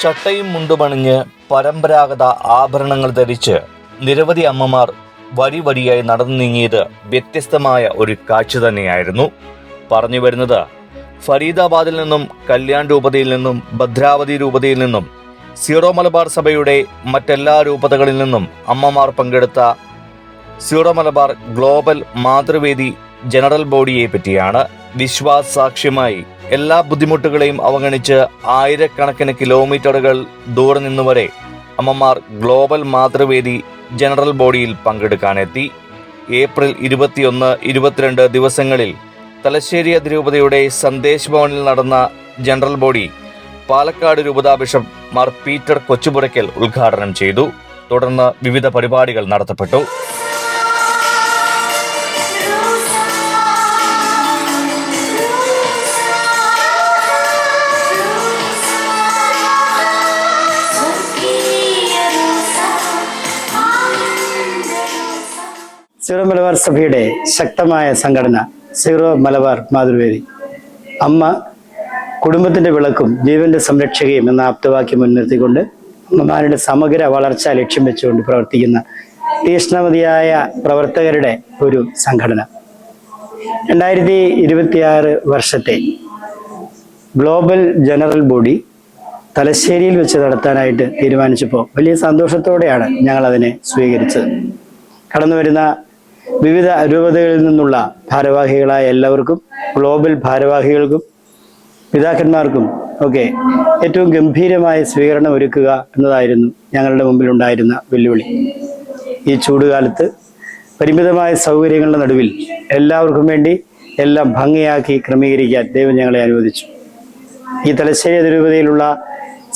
ചട്ടയും മുണ്ടുമണിഞ്ഞ് പരമ്പരാഗത ആഭരണങ്ങൾ ധരിച്ച് നിരവധി അമ്മമാർ വരി വരിയായി നടന്നു നീങ്ങിയത് വ്യത്യസ്തമായ ഒരു കാഴ്ച തന്നെയായിരുന്നു. പറഞ്ഞു വരുന്നത് ഫരീദാബാദിൽ നിന്നും കല്യാൺ രൂപതയിൽ നിന്നും ഭദ്രാവതി രൂപതയിൽ നിന്നും സീറോ മലബാർ സഭയുടെ മറ്റെല്ലാ രൂപതകളിൽ നിന്നും അമ്മമാർ പങ്കെടുത്ത സീറോ മലബാർ ഗ്ലോബൽ മാതൃവേദി ജനറൽ ബോഡിയെ പറ്റിയാണ്. വിശ്വാസ സാക്ഷ്യമായി എല്ലാ ബുദ്ധിമുട്ടുകളെയും അവഗണിച്ച് ആയിരക്കണക്കിന് കിലോമീറ്ററുകൾ ദൂരെ നിന്നുവരെ അമ്മമാർ ഗ്ലോബൽ മാതൃവേദി ജനറൽ ബോഡിയിൽ പങ്കെടുക്കാനെത്തി. ഏപ്രിൽ 21, 22 ദിവസങ്ങളിൽ തലശ്ശേരി അതിരൂപതയുടെ സന്ദേശ് ഭവനിൽ നടന്ന ജനറൽ ബോഡി പാലക്കാട് രൂപതാ ബിഷപ്പ് മാർ പീറ്റർ കൊച്ചുപുരയ്ക്കൽ ഉദ്ഘാടനം ചെയ്തു. തുടർന്ന് വിവിധ പരിപാടികൾ നടത്തപ്പെട്ടു. സീറോ മലബാർ സഭയുടെ ശക്തമായ സംഘടന സീറോ മലബാർ മാതൃവേദി. അമ്മ കുടുംബത്തിന്റെ വിളക്കും ജീവന്റെ സംരക്ഷകയും എന്ന ആപ്തവാക്യം മുൻനിർത്തിക്കൊണ്ട് അമ്മമാരുടെ സമഗ്ര വളർച്ച ലക്ഷ്യം വെച്ചുകൊണ്ട് പ്രവർത്തിക്കുന്ന തീക്ഷ്ണമതിയായ പ്രവർത്തകരുടെ ഒരു സംഘടന. 2026 വർഷത്തെ ഗ്ലോബൽ ജനറൽ ബോഡി തലശ്ശേരിയിൽ വെച്ച് നടത്താനായിട്ട് തീരുമാനിച്ചപ്പോൾ വലിയ സന്തോഷത്തോടെയാണ് ഞങ്ങൾ അതിനെ സ്വീകരിച്ചത്. കടന്നു വരുന്ന വിവിധ രൂപതകളിൽ നിന്നുള്ള ഭാരവാഹികളായ എല്ലാവർക്കും, ഗ്ലോബൽ ഭാരവാഹികൾക്കും പിതാക്കന്മാർക്കും ഒക്കെ ഏറ്റവും ഗംഭീരമായ സ്വീകരണം ഒരുക്കുക എന്നതായിരുന്നു ഞങ്ങളുടെ മുമ്പിലുണ്ടായിരുന്ന വെല്ലുവിളി. ഈ ചൂടുകാലത്ത് പരിമിതമായ സൗകര്യങ്ങളുടെ നടുവിൽ എല്ലാവർക്കും വേണ്ടി എല്ലാം ഭംഗിയാക്കി ക്രമീകരിക്കാൻ ദൈവം ഞങ്ങളെ അനുവദിച്ചു. ഈ തലശ്ശേരി അതിരൂപതയിലുള്ള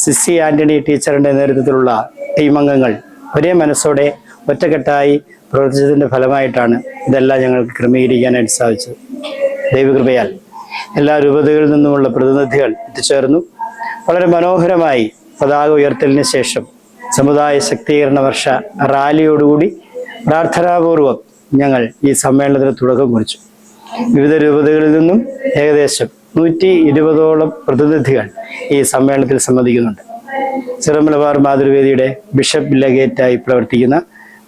സിസി ആന്റണി ടീച്ചറിന്റെ നേതൃത്വത്തിലുള്ള ടീം അംഗങ്ങൾ ഒരേ മനസ്സോടെ ഒറ്റക്കെട്ടായി പ്രവർത്തിച്ചതിൻ്റെ ഫലമായിട്ടാണ് ഇതെല്ലാം ഞങ്ങൾക്ക് ക്രമീകരിക്കാനായിട്ട് സാധിച്ചത്. ദൈവകൃപയാൽ എല്ലാ രൂപതകളിൽ നിന്നുമുള്ള പ്രതിനിധികൾ എത്തിച്ചേർന്നു. വളരെ മനോഹരമായി പതാക ഉയർത്തലിന് ശേഷം സമുദായ ശക്തീകരണ വർഷ റാലിയോടുകൂടി പ്രാർത്ഥനാപൂർവം ഞങ്ങൾ ഈ സമ്മേളനത്തിന് തുടക്കം കുറിച്ചു. വിവിധ രൂപതകളിൽ നിന്നും ഏകദേശം 120ഓളം പ്രതിനിധികൾ ഈ സമ്മേളനത്തിൽ സംബന്ധിക്കുന്നുണ്ട്. സീറോ മലബാർ മാതൃവേദിയുടെ ബിഷപ്പ് ലഗേറ്റായി പ്രവർത്തിക്കുന്ന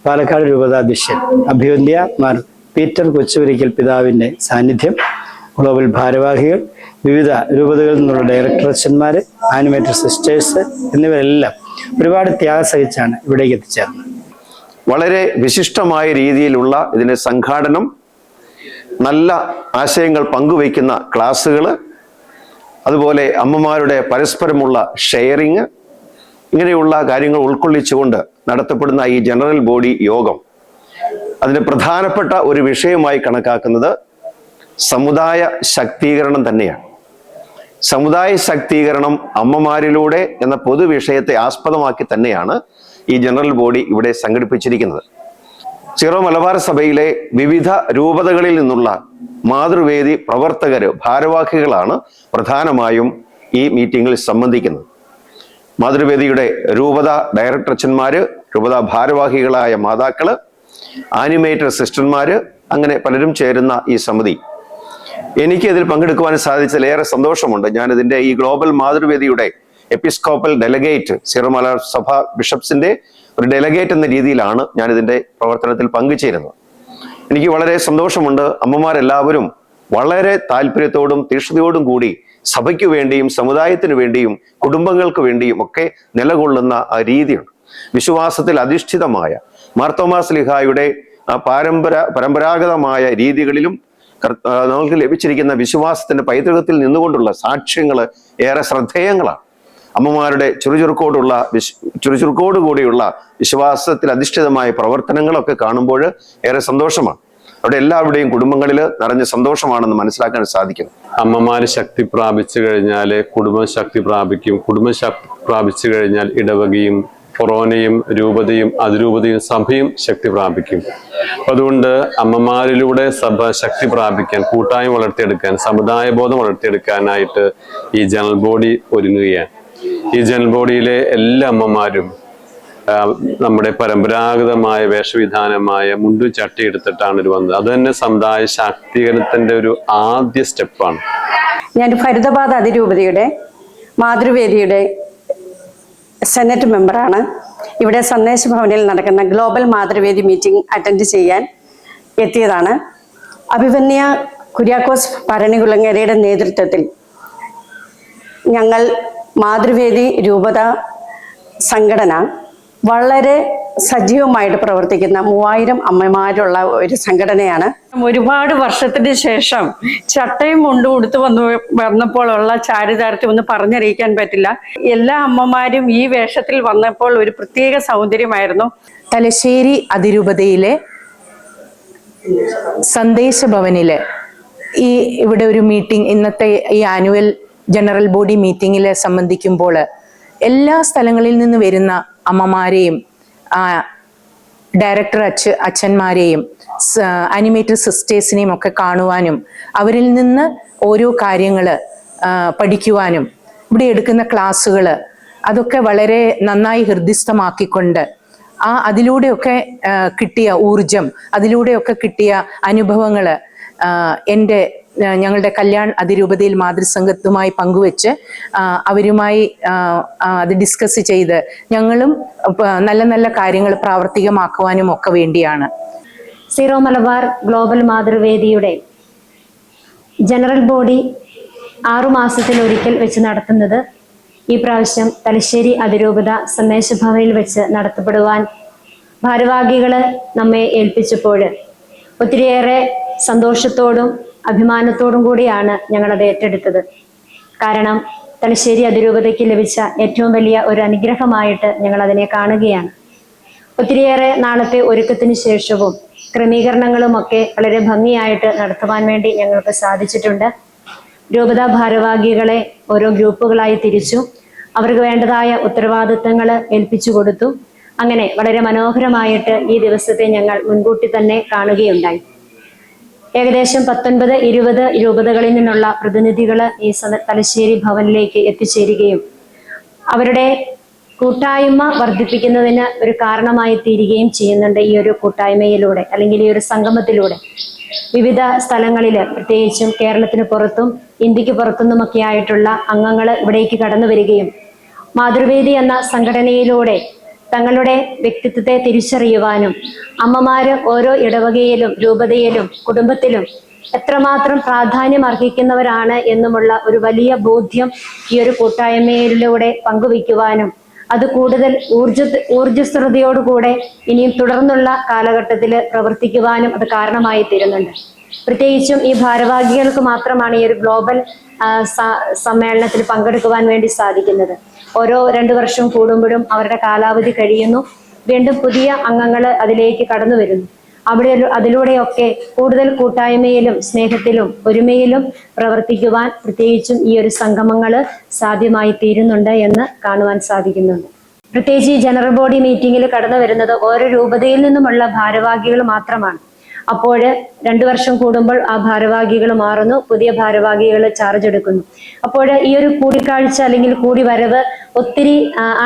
പാലക്കാട് രൂപതാധ്യക്ഷൻ അഭിവന്ദ്യ മാർ പീറ്റർ കൊച്ചുപുരയ്ക്കൽ പിതാവിൻ്റെ സാന്നിധ്യം, ഗ്ലോബൽ ഭാരവാഹികൾ, വിവിധ രൂപതകളിൽ നിന്നുള്ള ഡയറക്ടർ, ആനിമേറ്റർ സിസ്റ്റേഴ്സ് എന്നിവരെല്ലാം ഒരുപാട് ത്യാഗം സഹിച്ചാണ് ഇവിടേക്ക് എത്തിച്ചേർന്നത്. വളരെ വിശിഷ്ടമായ രീതിയിലുള്ള ഇതിൻ്റെ സംഘാടനം, നല്ല ആശയങ്ങൾ പങ്കുവയ്ക്കുന്ന ക്ലാസ്സുകൾ, അതുപോലെ അമ്മമാരുടെ പരസ്പരമുള്ള ഷെയറിങ്, ഇങ്ങനെയുള്ള കാര്യങ്ങൾ ഉൾക്കൊള്ളിച്ചുകൊണ്ട് നടത്തപ്പെടുന്ന ഈ ജനറൽ ബോഡി യോഗം അതിന് പ്രധാനപ്പെട്ട ഒരു വിഷയമായി കണക്കാക്കുന്നത് സമുദായ ശാക്തീകരണം തന്നെയാണ്. സമുദായ ശാക്തീകരണം അമ്മമാരിലൂടെ എന്ന പൊതുവിഷയത്തെ ആസ്പദമാക്കി തന്നെയാണ് ഈ ജനറൽ ബോഡി ഇവിടെ സംഘടിപ്പിച്ചിരിക്കുന്നത്. സീറോ മലബാർ സഭയിലെ വിവിധ രൂപതകളിൽ നിന്നുള്ള മാതൃവേദി പ്രവർത്തകര്, ഭാരവാഹികളാണ് പ്രധാനമായും ഈ മീറ്റിങ്ങിൽ സംബന്ധിക്കുന്നത്. മാതൃവേദിയുടെ രൂപത ഡയറക്ടർമാര്, രൂപത ഭാരവാഹികളായ മാതാക്കള്, ആനിമേറ്റർ സിസ്റ്റർമാര്, അങ്ങനെ പലരും ചേരുന്ന ഈ സമിതി. എനിക്ക് ഇതിൽ പങ്കെടുക്കുവാൻ സാധിച്ചതിൽ ഏറെ സന്തോഷമുണ്ട്. ഞാനിതിൻ്റെ ഈ ഗ്ലോബൽ മാതൃവേദിയുടെ എപ്പിസ്കോപ്പൽ ഡെലഗേറ്റ്, സീറോ മലബാർ സഭ ബിഷപ്സിന്റെ ഒരു ഡെലഗേറ്റ് എന്ന രീതിയിലാണ് ഞാനിതിൻ്റെ പ്രവർത്തനത്തിൽ പങ്കുചേരുന്നത്. എനിക്ക് വളരെ സന്തോഷമുണ്ട്. അമ്മമാരെല്ലാവരും വളരെ താല്പര്യത്തോടും തീക്ഷ്ണതയോടും കൂടി സഭയ്ക്ക് വേണ്ടിയും സമുദായത്തിന് വേണ്ടിയും കുടുംബങ്ങൾക്ക് വേണ്ടിയും ഒക്കെ നിലകൊള്ളുന്ന ആ രീതിയുണ്ട്. വിശ്വാസത്തിൽ അധിഷ്ഠിതമായ മാർത്തോമാ ശ്ലീഹായുടെ പരമ്പരാഗതമായ രീതികളിലും നമുക്ക് ലഭിച്ചിരിക്കുന്ന വിശ്വാസത്തിന്റെ പൈതൃകത്തിൽ നിന്നുകൊണ്ടുള്ള സാക്ഷ്യങ്ങൾ ഏറെ ശ്രദ്ധേയങ്ങളാണ്. അമ്മമാരുടെ ചുറുചുറുക്കോടുകൂടിയുള്ള വിശ്വാസത്തിൽ അധിഷ്ഠിതമായ പ്രവർത്തനങ്ങളൊക്കെ കാണുമ്പോൾ ഏറെ സന്തോഷമാണ്. അവിടെ എല്ലാവരുടെയും കുടുംബങ്ങളിൽ നിറഞ്ഞ സന്തോഷമാണെന്ന് മനസ്സിലാക്കാൻ സാധിക്കുന്നു. അമ്മമാര് ശക്തി പ്രാപിച്ചു കഴിഞ്ഞാൽ കുടുംബം ശക്തി പ്രാപിക്കും. കുടുംബം ശക്തി പ്രാപിച്ചു കഴിഞ്ഞാൽ ഇടവകയും ഫൊറോനയും രൂപതയും അതിരൂപതയും സഭയും ശക്തി പ്രാപിക്കും. അതുകൊണ്ട് അമ്മമാരിലൂടെ സഭ ശക്തി പ്രാപിക്കാൻ, കൂട്ടായ്മ വളർത്തിയെടുക്കാൻ, സമുദായ ബോധം വളർത്തിയെടുക്കാനായിട്ട് ഈ ജനറൽ ബോഡി ഒരുങ്ങുകയാണ്. ഈ ജനറൽ ബോഡിയിലെ എല്ലാ അമ്മമാരും നമ്മുടെ പരമ്പരാഗതമായ വേഷവിധാനമായ മുണ്ടും ചട്ടി എടുത്തിട്ടാണ് ഇത് വന്നത്. അത് തന്നെ സമുദായ ശാക്തീകരണത്തിന്റെ ഒരു ആദ്യ സ്റ്റെപ്പാണ്. ഞാൻ ഫരീദാബാദ് അതിരൂപതയുടെ മാതൃവേദിയുടെ സെനറ്റ് മെമ്പറാണ്. ഇവിടെ സന്ദേശ ഭവനിൽ നടക്കുന്ന ഗ്ലോബൽ മാതൃവേദി മീറ്റിംഗ് അറ്റൻഡ് ചെയ്യാൻ എത്തിയതാണ്. അഭിമന്യ കുര്യാക്കോസ് ഭരണികുളങ്ങരയുടെ നേതൃത്വത്തിൽ ഞങ്ങൾ മാതൃവേദി രൂപത സംഘടന വളരെ സജീവമായിട്ട് പ്രവർത്തിക്കുന്ന 3000 അമ്മമാരുള്ള ഒരു സംഘടനയാണ്. ഒരുപാട് വർഷത്തിന് ശേഷം ചട്ടയും മുണ്ടും ഉടുത്ത് വന്നപ്പോഴുള്ള ചാരിതാർത്ഥ്യം ഒന്നും പറഞ്ഞറിയിക്കാൻ പറ്റില്ല. എല്ലാ അമ്മമാരും ഈ വേഷത്തിൽ വന്നപ്പോൾ ഒരു പ്രത്യേക സൗന്ദര്യമായിരുന്നു. തലശ്ശേരി അതിരൂപതയിലെ സന്ദേശ ഭവനില് ഇവിടെ ഒരു മീറ്റിംഗ്, ഇന്നത്തെ ഈ ആനുവൽ ജനറൽ ബോഡി മീറ്റിംഗിൽ സംബന്ധിക്കുമ്പോൾ എല്ലാ സ്ഥലങ്ങളിൽ നിന്ന് വരുന്ന അമ്മമാരെയും ഡയറക്ടർ അച്ഛന്മാരെയും അനിമേറ്റർ സിസ്റ്റേഴ്സിനെയും ഒക്കെ കാണുവാനും അവരിൽ നിന്ന് ഓരോ കാര്യങ്ങൾ പഠിക്കുവാനും ഇവിടെ എടുക്കുന്ന ക്ലാസ്സുകൾ അതൊക്കെ വളരെ നന്നായി ഹൃദിസ്ഥമാക്കിക്കൊണ്ട് അതിലൂടെയൊക്കെ കിട്ടിയ ഊർജം, അതിലൂടെയൊക്കെ കിട്ടിയ അനുഭവങ്ങൾ ഞങ്ങളുടെ കല്യാൺ അതിരൂപതയിൽ മാതൃസംഘത്തുമായി പങ്കുവെച്ച് അവരുമായി അത് ഡിസ്കസ് ചെയ്ത് ഞങ്ങളും നല്ല നല്ല കാര്യങ്ങൾ പ്രാവർത്തികമാക്കുവാനും ഒക്കെ വേണ്ടിയാണ്. സീറോ മലബാർ ഗ്ലോബൽ മാതൃവേദിയുടെ ജനറൽ ബോഡി 6 മാസത്തിലൊരിക്കൽ വെച്ച് നടത്തുന്നത് ഈ പ്രാവശ്യം തലശ്ശേരി അതിരൂപത സന്ദേശഭവനിൽ വെച്ച് നടത്തപ്പെടുവാൻ ഭാരവാഹികൾ നമ്മെ ഏൽപ്പിച്ചപ്പോൾ ഒത്തിരിയേറെ സന്തോഷത്തോടും അഭിമാനത്തോടും കൂടിയാണ് ഞങ്ങളത് ഏറ്റെടുത്തത്. കാരണം തലശ്ശേരി അതിരൂപതയ്ക്ക് ലഭിച്ച ഏറ്റവും വലിയ ഒരു അനുഗ്രഹമായിട്ട് ഞങ്ങൾ അതിനെ കാണുകയാണ്. ഒത്തിരിയേറെ നാളത്തെ ഒരുക്കത്തിന് ശേഷവും ക്രമീകരണങ്ങളുമൊക്കെ വളരെ ഭംഗിയായിട്ട് നടത്തുവാൻ വേണ്ടി ഞങ്ങൾക്ക് സാധിച്ചിട്ടുണ്ട്. രൂപതാ ഭാരവാഹികളെ ഓരോ ഗ്രൂപ്പുകളായി തിരിച്ചു, അവർക്ക് വേണ്ടതായ ഉത്തരവാദിത്തങ്ങൾ ഏൽപ്പിച്ചു കൊടുത്തു. അങ്ങനെ വളരെ മനോഹരമായിട്ട് ഈ ദിവസത്തെ ഞങ്ങൾ മുൻകൂട്ടി തന്നെ കാണുകയുണ്ടായി. ഏകദേശം 19-20 രൂപതകളിൽ നിന്നുള്ള പ്രതിനിധികൾ ഈ തലശ്ശേരി ഭവനിലേക്ക് എത്തിച്ചേരുകയും അവരുടെ കൂട്ടായ്മ വർദ്ധിപ്പിക്കുന്നതിന് ഒരു കാരണമായി തീരുകയും ചെയ്യുന്നുണ്ട്. ഈ ഒരു കൂട്ടായ്മയിലൂടെ അല്ലെങ്കിൽ ഈ ഒരു സംഗമത്തിലൂടെ വിവിധ സ്ഥലങ്ങളിൽ, പ്രത്യേകിച്ചും കേരളത്തിന് പുറത്തും ഇന്ത്യക്ക് പുറത്തുനിന്നുമൊക്കെ ആയിട്ടുള്ള അംഗങ്ങൾ ഇവിടേക്ക് കടന്നു വരികയും മാതൃവേദി എന്ന സംഘടനയിലൂടെ തങ്ങളുടെ വ്യക്തിത്വത്തെ തിരിച്ചറിയുവാനും അമ്മമാര് ഓരോ ഇടവകയിലും രൂപതയിലും കുടുംബത്തിലും എത്രമാത്രം പ്രാധാന്യം അർഹിക്കുന്നവരാണ് എന്നുമുള്ള ഒരു വലിയ ബോധ്യം ഈ ഒരു കൂട്ടായ്മയിലൂടെ പങ്കുവയ്ക്കുവാനും അത് കൂടുതൽ ഊർജ്ജസ്വതയോടുകൂടെ ഇനിയും തുടർന്നുള്ള കാലഘട്ടത്തിൽ പ്രവർത്തിക്കുവാനും അത് കാരണമായി തീരുന്നുണ്ട്. പ്രത്യേകിച്ചും ഈ ഭാരവാഹികൾക്ക് മാത്രമാണ് ഈ ഒരു ഗ്ലോബൽ സമ്മേളനത്തിൽ പങ്കെടുക്കുവാൻ വേണ്ടി സാധിക്കുന്നത്. ഓരോ 2 വർഷം കൂടുമ്പോഴും അവരുടെ കാലാവധി കഴിയുന്നു, വീണ്ടും പുതിയ അംഗങ്ങൾ അതിലേക്ക് കടന്നു വരുന്നു. അതിലൂടെയൊക്കെ കൂടുതൽ കൂട്ടായ്മയിലും സ്നേഹത്തിലും ഒരുമയിലും പ്രവർത്തിക്കുവാൻ പ്രത്യേകിച്ചും ഈ ഒരു സംഗമങ്ങൾ സാധ്യമായി തീരുന്നുണ്ട് എന്ന് കാണുവാൻ സാധിക്കുന്നുണ്ട്. പ്രത്യേകിച്ച് ഈ ജനറൽ ബോഡി മീറ്റിംഗിൽ കടന്നു വരുന്നത് ഓരോ രൂപതയിൽ നിന്നുമുള്ള ഭാരവാഹികൾ മാത്രമാണ്. അപ്പോൾ 2 വർഷം കൂടുമ്പോൾ ആ ഭാരവാഹികൾ മാറുന്നു, പുതിയ ഭാരവാഹികൾ ചാർജ് എടുക്കുന്നു. അപ്പോൾ ഈ ഒരു കൂടിക്കാഴ്ച അല്ലെങ്കിൽ കൂടിവരവ് ഒത്തിരി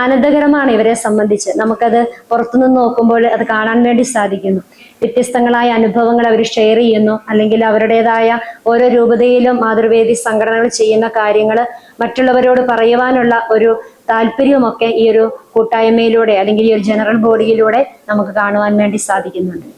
ആനന്ദകരമാണ് ഇവരെ സംബന്ധിച്ച്. നമുക്കത് പുറത്തുനിന്ന് നോക്കുമ്പോൾ അത് കാണാൻ വേണ്ടി സാധിക്കുന്നു. വ്യത്യസ്തങ്ങളായ അനുഭവങ്ങൾ അവർ ഷെയർ ചെയ്യുന്നു, അല്ലെങ്കിൽ അവരുടേതായ ഓരോ രൂപതയിലും മാതൃവേദി സംഘടനകൾ ചെയ്യുന്ന കാര്യങ്ങൾ മറ്റുള്ളവരോട് പറയുവാനുള്ള ഒരു താല്പര്യവുമൊക്കെ ഈ ഒരു കൂട്ടായ്മയിലൂടെ അല്ലെങ്കിൽ ഈ ഒരു ജനറൽ ബോഡിയിലൂടെ നമുക്ക് കാണുവാൻ വേണ്ടി സാധിക്കുന്നുണ്ട്.